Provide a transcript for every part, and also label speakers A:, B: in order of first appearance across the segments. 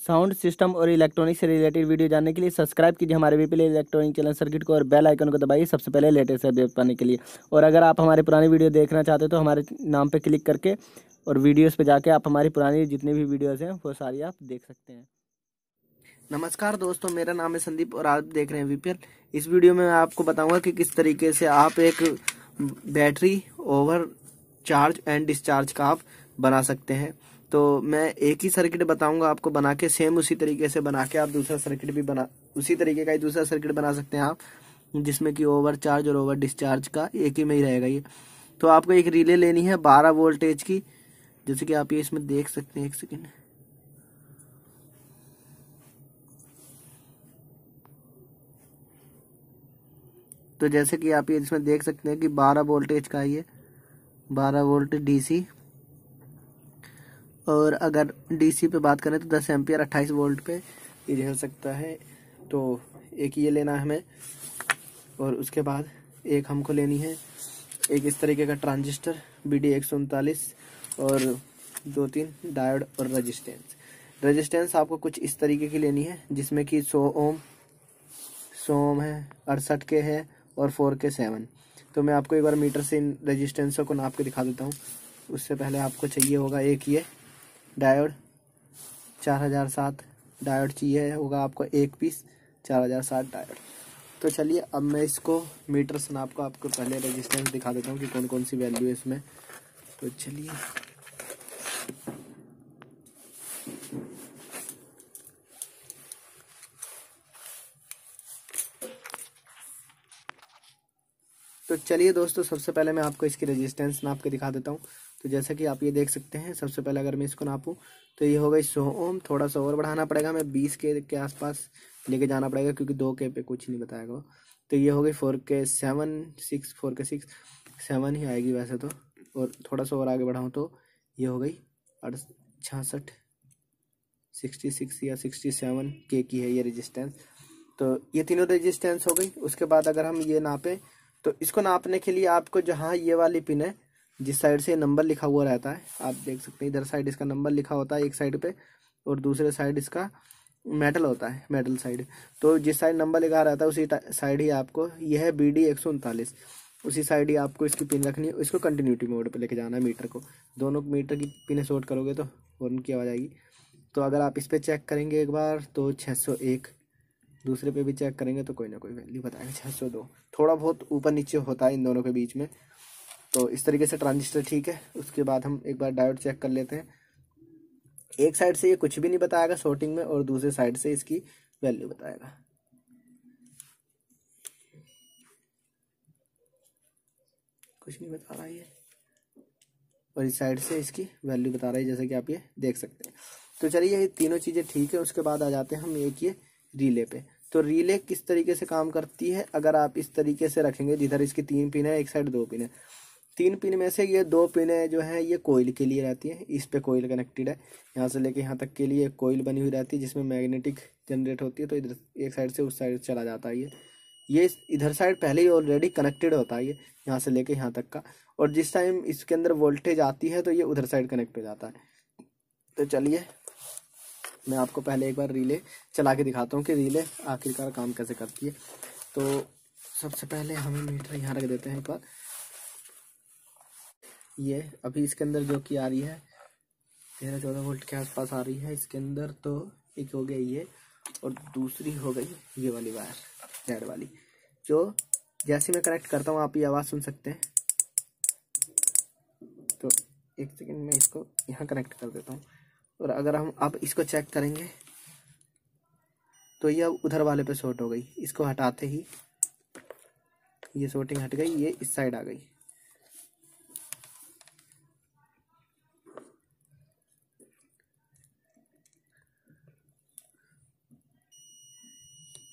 A: Sound system और electronic से related video जानने के लिए सब्सक्राइब कीजिए हमारे वीपीएल इलेक्ट्रॉनिक चैनल सर्किट को और बेल आइकन को दबाइए सबसे पहले लेटेस्ट अपडेट पाने के लिए। और अगर आप हमारे पुरानी वीडियो देखना चाहते हो तो हमारे नाम पे क्लिक करके और वीडियोस पे जाके आप हमारी पुरानी जितनी भी वीडियोस हैं वो सारी आप देख सकते हैं। नमस्कार दोस्तों, मेरा नाम है संदीप और आप देख रहे हैं वीपीएल। इस वीडियो में मैं आपको बताऊंगा कि किस तरीके से आप एक battery over charge and discharge का आप बना सकते हैं। तो मैं एक ही सर्किट बताऊंगा आपको बना के, सेम उसी तरीके से बना के आप दूसरा सर्किट भी बना उसी तरीके का ही दूसरा सर्किट बना सकते हैं आप, जिसमें कि ओवर चार्ज और ओवर डिस्चार्ज का एक ही में ही रहेगा ये। तो आपको एक रिले लेनी है 12 वोल्टेज की, जैसे कि आप ये इसमें देख सकते हैं। एक सेकेंड, तो जैसे कि आप ये इसमें देख सकते हैं कि 12 वोल्टेज का ये 12 वोल्ट डीसी, और अगर डीसी पे बात करें तो 10 एम्पियर 28 वोल्ट पे ये झेल सकता है। तो एक ये लेना है हमें, और उसके बाद एक हमको लेनी है एक इस तरीके का ट्रांजिस्टर BD139 और 2-3 डायोड और रेजिस्टेंस आपको कुछ इस तरीके की लेनी है, जिसमें कि 100 ओम है, 68 के है और 4 के 7। तो मैं आपको एक बार मीटर से इन रेजिस्टेंसों को नाप के दिखा देता हूँ। उससे पहले आपको चाहिए होगा एक ये डायोड 4007 डायोड चाहिए होगा आपको, एक पीस 4007 डायोड। तो चलिए अब मैं इसको मीटर से नाप को आपको पहले रेजिस्टेंस दिखा देता हूँ कि कौन कौन सी वैल्यू है इसमें। तो चलिए, दोस्तों सबसे पहले मैं आपको इसकी रेजिस्टेंस नाप के दिखा देता हूँ। तो जैसा कि आप ये देख सकते हैं, सबसे पहले अगर मैं इसको नापूं तो ये होगा 100 ओम। थोड़ा सा और बढ़ाना पड़ेगा, मैं 20 के आसपास लेके जाना पड़ेगा, क्योंकि 2 के पे कुछ नहीं बताएगा वो। तो ये हो गई 4 के 6 7 ही आएगी वैसे तो, और थोड़ा सा और आगे बढ़ाऊँ तो ये हो गई 66 66 या 67 के की है ये रेजिस्टेंस। तो ये तीनों रेजिस्टेंस हो गई। उसके बाद अगर हम ये नापें तो इसको नापने के लिए आपको जहाँ ये वाली पिन है, जिस साइड से नंबर लिखा हुआ रहता है, आप देख सकते हैं इधर साइड इसका नंबर लिखा होता है एक साइड पे, और दूसरे साइड इसका मेटल होता है, मेटल साइड। तो जिस साइड नंबर लिखा रहता है उसी साइड ही आपको, यह है BD139, उसी साइड ही आपको इसकी पिन रखनी है। इसको कंटिन्यूटी मोड पे लेके जाना है मीटर को। दोनों मीटर की पिन शॉर्ट करोगे तो हॉर्न की आवाज़ आएगी। तो अगर आप इस पर चेक करेंगे एक बार तो 601, दूसरे पे भी चेक करेंगे तो कोई ना कोई वैल्यू बताएगा 602। थोड़ा बहुत ऊपर नीचे होता है इन दोनों के बीच में। तो इस तरीके से ट्रांजिस्टर ठीक है। उसके बाद हम एक बार डायोड चेक कर लेते हैं। एक साइड से ये कुछ भी नहीं बताएगा शॉर्टिंग में, और दूसरे साइड से इसकी वैल्यू बताएगा। कुछ नहीं बता रहा है ये, और इस साइड से इसकी वैल्यू बता रहा है, जैसे कि आप ये देख सकते हैं। तो चलिए, ये तीनों चीज़ें ठीक है। उसके बाद आ जाते हैं हम एक ये रिले पे। तो रिले किस तरीके से काम करती है, अगर आप इस तरीके से रखेंगे, जिधर इसकी 3 पिन है, एक साइड 2 पिन है। 3 पिन में से ये 2 पिनें जो है ये कोयल के लिए रहती है। इस पे कोयल कनेक्टेड है, यहाँ से लेके यहाँ तक के लिए कोयल बनी हुई रहती है, जिसमें मैग्नेटिक जनरेट होती है। तो इधर एक साइड से उस साइड चला जाता है ये इधर साइड पहले ही ऑलरेडी कनेक्टेड होता है, ये यहाँ से लेके यहाँ तक का। और जिस टाइम इसके अंदर वोल्टेज आती है तो ये उधर साइड कनेक्ट हो जाता है। तो चलिए, मैं आपको पहले एक बार रिले चला के दिखाता हूँ कि रिले आखिरकार काम कैसे करती है। तो सबसे पहले हमें मीटर यहाँ रख देते हैं एक बार। ये अभी इसके अंदर जो कि आ रही है 13-14 वोल्ट के आसपास आ रही है इसके अंदर। तो एक हो गई ये, और दूसरी हो गई ये वाली वायर रेड वाली, जो जैसे मैं कनेक्ट करता हूँ आप ये आवाज़ सुन सकते हैं। तो एक सेकंड में इसको यहाँ कनेक्ट कर देता हूँ, और अगर हम अब इसको चेक करेंगे तो ये अब उधर वाले पे शॉर्ट हो गई। इसको हटाते ही ये शॉर्टिंग हट गई, ये इस साइड आ गई।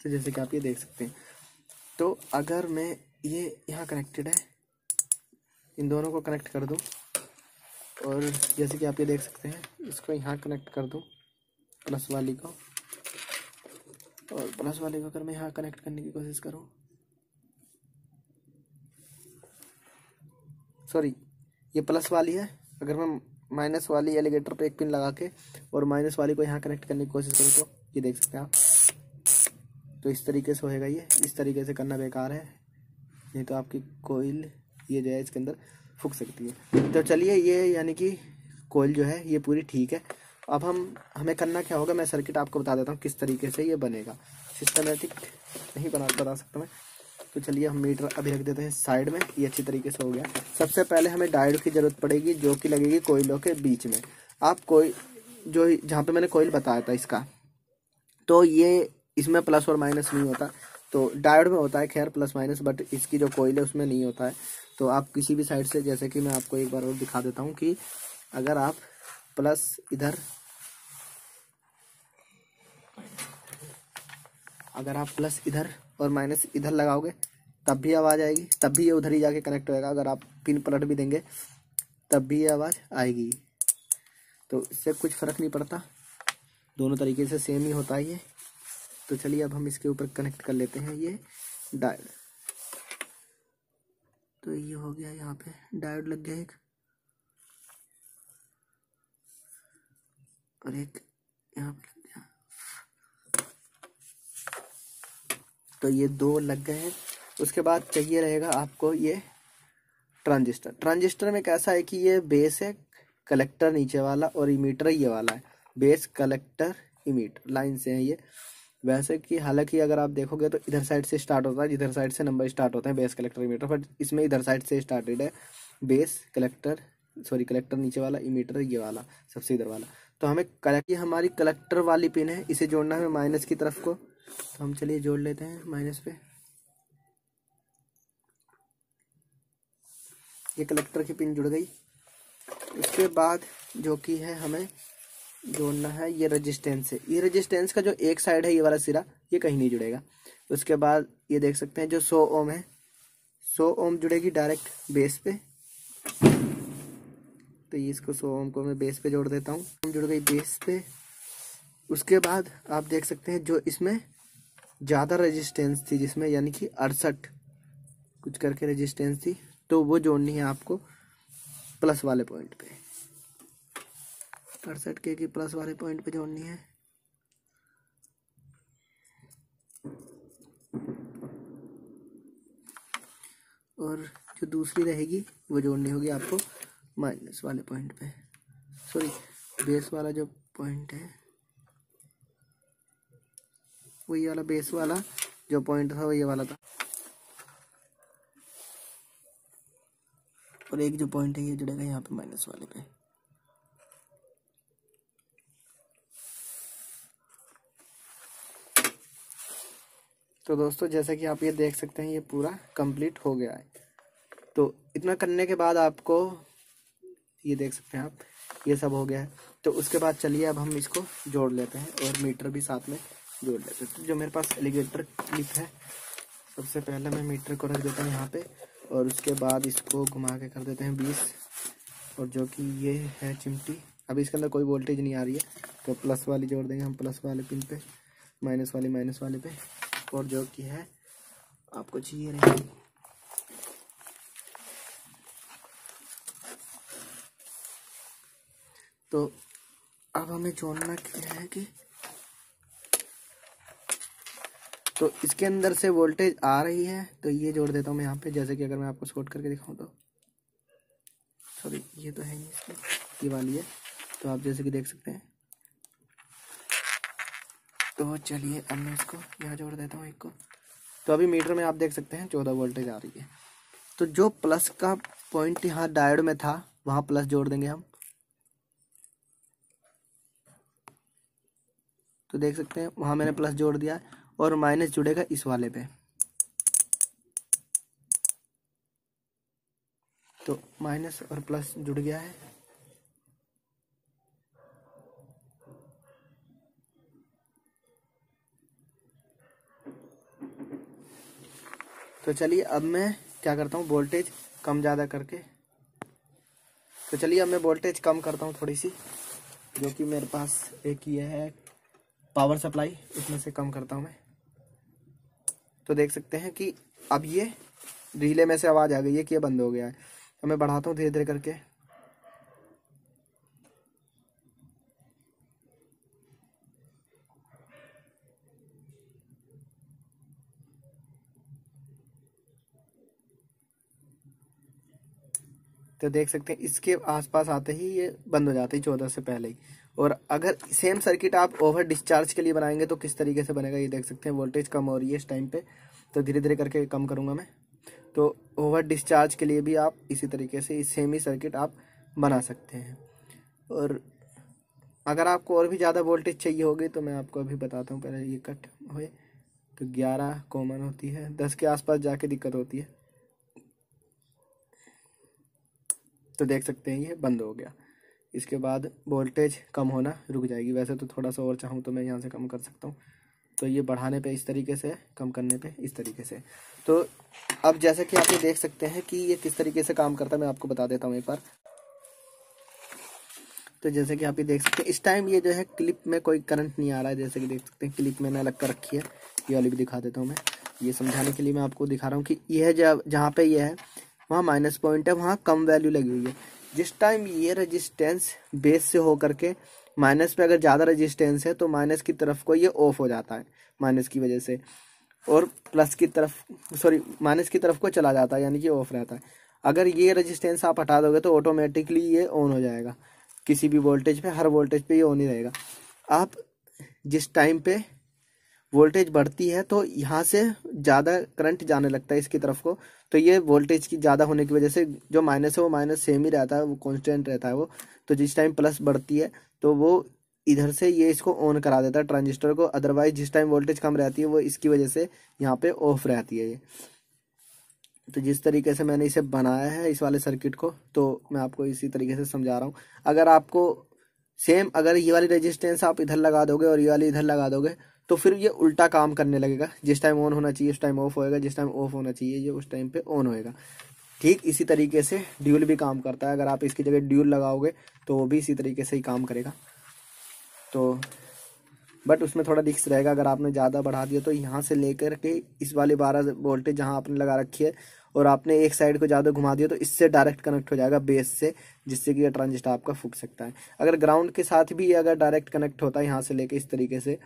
A: तो जैसे कि आप ये देख सकते हैं। तो अगर मैं ये यहाँ कनेक्टेड है, इन दोनों को कनेक्ट कर दूँ, और जैसे कि आप ये देख सकते हैं, इसको यहाँ कनेक्ट कर दूँ प्लस वाली को, और प्लस वाले को अगर मैं यहाँ कनेक्ट करने की कोशिश करूँ, सॉरी ये प्लस वाली है, अगर मैं माइनस वाली एलिगेटर पे एक पिन लगा के और माइनस वाली को यहाँ कनेक्ट करने की कोशिश करूँ तो ये देख सकते हैं आप, तो इस तरीके से होएगा। ये इस तरीके से करना बेकार है, नहीं तो आपकी कोयल ये जो है इसके अंदर फूक सकती है। तो चलिए ये यानी कि कोयल जो है ये पूरी ठीक है। अब हमें करना क्या होगा, मैं सर्किट आपको बता देता हूँ किस तरीके से ये बनेगा। सिस्टमेटिक नहीं बता सकता मैं। तो चलिए हम मीटर अभी रख देते हैं साइड में, ये अच्छी तरीके से हो गया। सबसे पहले हमें डायोड की ज़रूरत पड़ेगी जो कि लगेगी कोयलों के बीच में। आप कोई जो जहाँ पे मैंने कोयल बताया था इसका, तो ये इसमें प्लस और माइनस नहीं होता, तो डायोड में होता है खैर प्लस माइनस, बट इसकी जो कोयल है उसमें नहीं होता है। तो आप किसी भी साइड से, जैसे कि मैं आपको एक बार और दिखा देता हूँ कि अगर आप प्लस इधर और माइनस इधर लगाओगे तब भी आवाज़ आएगी, तब भी ये उधर ही जाके कनेक्ट होएगा। अगर आप पिन पलट भी देंगे तब भी ये आवाज़ आएगी। तो इससे कुछ फ़र्क नहीं पड़ता, दोनों तरीके से सेम ही होता है ये। तो चलिए अब हम इसके ऊपर कनेक्ट कर लेते हैं ये डायोड। तो ये हो गया, यहाँ पे डायोड लग गया एक, और एक यहाँ पे लग गया। तो ये दो लग गए हैं। उसके बाद चाहिए रहेगा आपको ये ट्रांजिस्टर। ट्रांजिस्टर में कैसा है कि ये बेस है, कलेक्टर नीचे वाला, और इमीटर ये वाला है। बेस, कलेक्टर, इमीटर लाइन से है ये। वैसे कि हालांकि अगर आप देखोगे तो इधर साइड से स्टार्ट होता है, जिधर साइड से नंबर स्टार्ट होते हैं बेस, कलेक्टर, इमीटर, बट इसमें इधर साइड से स्टार्टेड है। बेस, कलेक्टर, कलेक्टर नीचे वाला, इमीटर ये वाला सबसे इधर वाला। तो हमें ये हमारी कलेक्टर वाली पिन है, इसे जोड़ना है माइनस की तरफ को। तो हम चलिए जोड़ लेते हैं माइनस पे। ये कलेक्टर की पिन जुड़ गई। उसके बाद जो कि है हमें जोड़ना है ये रेजिस्टेंस है। ये रेजिस्टेंस का जो एक साइड है ये वाला सिरा, ये कहीं नहीं जुड़ेगा। उसके बाद ये देख सकते हैं जो 100 ओम है, 100 ओम जुड़ेगी डायरेक्ट बेस पे। तो ये इसको 100 ओम को मैं बेस पे जोड़ देता हूँ, जुड़ गई बेस पे। उसके बाद आप देख सकते हैं जो इसमें ज़्यादा रेजिस्टेंस थी, जिसमें यानी कि 68 कुछ करके रेजिस्टेंस थी, तो वो जोड़नी है आपको प्लस वाले पॉइंट पे। 68 के की प्लस वाले पॉइंट पे जोड़नी है। और जो दूसरी रहेगी वो जोड़नी होगी आपको माइनस वाले पॉइंट पे, सॉरी बेस वाला जो पॉइंट है वो ये वाला, बेस वाला जो पॉइंट था वो ये वाला था। और एक जो पॉइंट है ये जुड़ेगा यहाँ पे माइनस वाले पे। तो दोस्तों जैसा कि आप ये देख सकते हैं ये पूरा कंप्लीट हो गया है। तो इतना करने के बाद आपको ये देख सकते हैं आप, ये सब हो गया है। तो उसके बाद चलिए अब हम इसको जोड़ लेते हैं और मीटर भी साथ में जोड़ लेते हैं। तो जो मेरे पास एलिगेटर क्लिप है, सबसे पहले मैं मीटर को रख देता हूँ यहाँ पे, और उसके बाद इसको घुमा के कर देते हैं 20। और जो कि ये है चिमटी, अभी इसके अंदर कोई वोल्टेज नहीं आ रही है, तो प्लस वाली जोड़ देंगे हम प्लस वाले पिन पे, माइनस वाली माइनस वाले पे। और जो कि है आपको चाहिए रहेगी तो अब हमें जोड़ना क्या है कि तो इसके अंदर से वोल्टेज आ रही है, तो ये जोड़ देता हूँ मैं यहाँ पे। जैसे कि अगर मैं आपको शॉर्ट करके दिखाऊँ तो, सॉरी ये तो है नहीं इसकी, ये वाली है। तो आप जैसे कि देख सकते हैं। तो चलिए अब मैं इसको यहाँ जोड़ देता हूँ एक को। तो अभी मीटर में आप देख सकते हैं 14 वोल्टेज आ रही है। तो जो प्लस का पॉइंट यहाँ डायोड में था वहाँ प्लस जोड़ देंगे हम। तो देख सकते हैं वहाँ मैंने प्लस जोड़ दिया, और माइनस जुड़ेगा इस वाले पे। तो माइनस और प्लस जुड़ गया है। तो चलिए अब मैं क्या करता हूँ, वोल्टेज कम ज़्यादा करके। तो चलिए अब मैं वोल्टेज कम करता हूँ थोड़ी सी, जो कि मेरे पास एक ये है पावर सप्लाई, इसमें से कम करता हूँ मैं। तो देख सकते हैं कि अब ये रिले में से आवाज़ आ गई है कि ये बंद हो गया है। तो मैं बढ़ाता हूँ धीरे धीरे करके। तो देख सकते हैं इसके आसपास आते ही ये बंद हो जाती है 14 से पहले ही। और अगर सेम सर्किट आप ओवर डिस्चार्ज के लिए बनाएंगे तो किस तरीके से बनेगा ये देख सकते हैं। वोल्टेज कम हो रही है इस टाइम पे, तो धीरे धीरे करके कम करूँगा मैं। तो ओवर डिस्चार्ज के लिए भी आप इसी तरीके से सेम ही सर्किट आप बना सकते हैं। और अगर आपको और भी ज़्यादा वोल्टेज चाहिए होगी तो मैं आपको अभी बताता हूँ। पहले ये कट हुए तो 11 कॉमन होती है, 10 के आसपास जाके दिक्कत होती है। तो देख सकते हैं ये बंद हो गया। इसके बाद वोल्टेज कम होना रुक जाएगी। वैसे तो थोड़ा सा और चाहूँ तो मैं यहाँ से कम कर सकता हूँ। तो ये बढ़ाने पे इस तरीके से, कम करने पे इस तरीके से। तो अब जैसे कि आप ये देख सकते हैं कि ये किस तरीके से काम करता है, मैं आपको बता देता हूँ एक बार। तो जैसे कि आप ये देख सकते हैं इस टाइम ये जो है क्लिप में कोई करंट नहीं आ रहा है। जैसे कि देख सकते हैं क्लिप मैंने अलग कर रखी है, ये वाली भी दिखा देता हूँ मैं। ये समझाने के लिए मैं आपको दिखा रहा हूँ कि यह जहाँ पे ये है वहाँ माइनस पॉइंट है, वहाँ कम वैल्यू लगी हुई है। जिस टाइम ये रेजिस्टेंस बेस से होकर के माइनस पे अगर ज़्यादा रेजिस्टेंस है तो माइनस की तरफ को ये ऑफ हो जाता है माइनस की वजह से, और प्लस की तरफ माइनस की तरफ को चला जाता है, यानी कि ऑफ रहता है। अगर ये रेजिस्टेंस आप हटा दोगे तो ऑटोमेटिकली ये ऑन हो जाएगा। किसी भी वोल्टेज पे, हर वोल्टेज पे ये ऑन ही रहेगा। आप जिस टाइम पे वोल्टेज बढ़ती है तो यहाँ से ज़्यादा करंट जाने लगता है इसकी तरफ को, तो ये वोल्टेज की ज़्यादा होने की वजह से जो माइनस है वो माइनस सेम ही रहता है, वो कांस्टेंट रहता है वो। तो जिस टाइम प्लस बढ़ती है तो वो इधर से ये इसको ऑन करा देता है ट्रांजिस्टर को। अदरवाइज जिस टाइम वोल्टेज कम रहती है वो इसकी वजह से यहाँ पे ऑफ रहती है ये। तो जिस तरीके से मैंने इसे बनाया है इस वाले सर्किट को, तो मैं आपको इसी तरीके से समझा रहा हूँ। अगर आपको सेम अगर ये वाली रेजिस्टेंस आप इधर लगा दोगे और ये वाली इधर लगा दोगे तो फिर ये उल्टा काम करने लगेगा। जिस टाइम ऑन होना चाहिए उस टाइम ऑफ होएगा, जिस टाइम ऑफ होना चाहिए ये उस टाइम पे ऑन होएगा। ठीक इसी तरीके से ड्यूल भी काम करता है। अगर आप इसकी जगह ड्यूल लगाओगे तो वो भी इसी तरीके से ही काम करेगा। तो बट उसमें थोड़ा रिस्क रहेगा। अगर आपने ज़्यादा बढ़ा दिया तो यहाँ से लेकर के इस वाले 12 वोल्टेज जहाँ आपने लगा रखी है और आपने एक साइड को ज़्यादा घुमा दिया तो इससे डायरेक्ट कनेक्ट हो जाएगा बेस से, जिससे कि ये ट्रांजिस्टर आपका फूक सकता है। अगर ग्राउंड के साथ भी अगर डायरेक्ट कनेक्ट होता है यहाँ से लेके इस तरीके से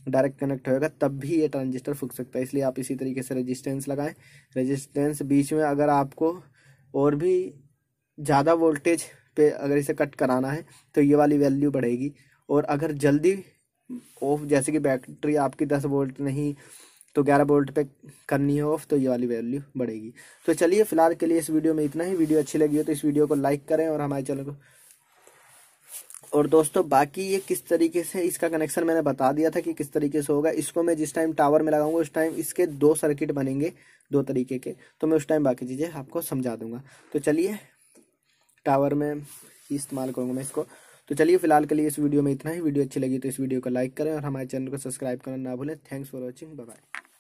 A: डायरेक्ट कनेक्ट होएगा तब भी ये ट्रांजिस्टर फूक सकता है। इसलिए आप इसी तरीके से रेजिस्टेंस लगाएं। रेजिस्टेंस बीच में अगर आपको और भी ज़्यादा वोल्टेज पे अगर इसे कट कराना है तो ये वाली वैल्यू बढ़ेगी। और अगर जल्दी ऑफ, जैसे कि बैटरी आपकी 10 वोल्ट नहीं तो 11 वोल्ट पे करनी है ऑफ, तो ये वाली वैल्यू बढ़ेगी। तो चलिए फिलहाल के लिए इस वीडियो में इतना ही। वीडियो अच्छी लगी हो तो इस वीडियो को लाइक करें और हमारे चैनल को। और दोस्तों बाकी ये किस तरीके से इसका कनेक्शन मैंने बता दिया था कि किस तरीके से होगा। इसको मैं जिस टाइम टावर में लगाऊंगा उस टाइम इसके 2 सर्किट बनेंगे 2 तरीके के, तो मैं उस टाइम बाकी चीज़ें आपको समझा दूंगा। तो चलिए टावर में ही इस्तेमाल करूँगा मैं इसको। तो चलिए फिलहाल के लिए इस वीडियो में इतना ही। वीडियो अच्छी लगी तो इस वीडियो को लाइक करें और हमारे चैनल को सब्सक्राइब करना ना भूलें। Thanks for watching, bye bye.